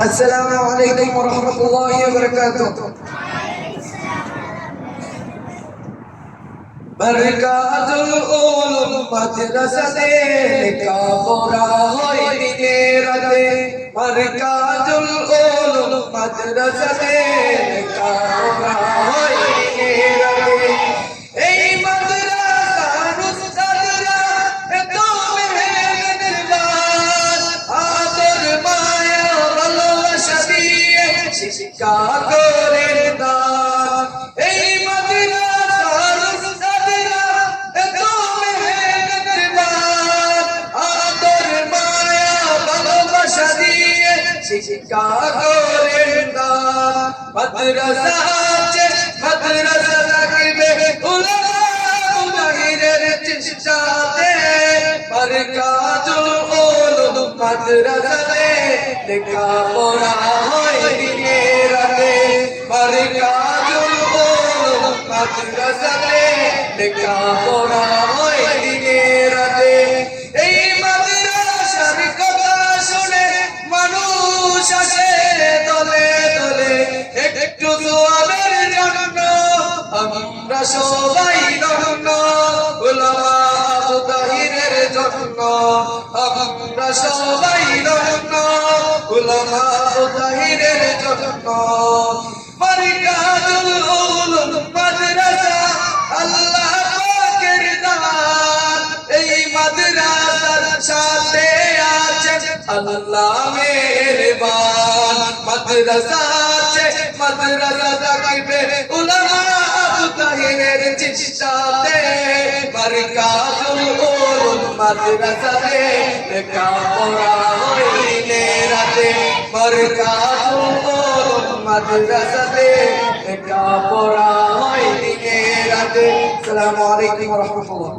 আসসালামু আলাইকুম ওয়া রাহমাতুল্লাহি ওয়া বারাকাতুহু। বরকাতুল উলুম মাদ্রাসাতে লেখাপড়া হয় দিনে রাতে। বরকাতুল উলুম মাদ্রাসাতে লেখাপড়া হয় দিনে রাতে। এই মাদ্রাসার উস্তাদরা এত মেহেরবান, আদর মায়া ভালোবাসা দিয়ে শিক্ষা করেন দান। এই মাদ্রাসার উস্তাদরা এত মেহেরবান, আদর মায়া ভালোবাসা দিয়ে শিক্ষা করেন দান। মাদ্রাসা আছে, মাদ্রাসা থাকবে উলামা মুজাহিদের চেষ্টাতে। বরকাতুল উলুম মাদ্রাসাতে লেখাপড়া হয় দিনে রাতে। বরকাতুল উলুম মাদ্রাসাতে লেখাপড়া হয় দিনে রাতে। এই মাদ্রাসার কথা শুনে মানুষ আসে দলে দলে। একটু দোয়াবের জন্য আমরা সবাই ধন্য, উলামা মুজাহিদের জন্য আমরা সবাই ধন্য, উলামা মুজাহিদের জন্য। বরকাতুল উলুম মাদ্রাসা আল্লাহ পাকের দান। এই মাদ্রাসার সাথে আছেন আল্লাহ মেহেরবান। মাদ্রাসা আছে, মাদ্রাসা থাকবে উলামা মুজাহিদের চেষ্টাতে। বরকাতুল উলুম মাদ্রাসাতে লেখাপড়া হয় দিনে রাতে। বরকাতুল উলুম মাদ্রাসাতে লেখাপড়া হয় দিনে রাতে। আসসালামু আলাইকুম ওয়া রাহমাতুল্লাহ।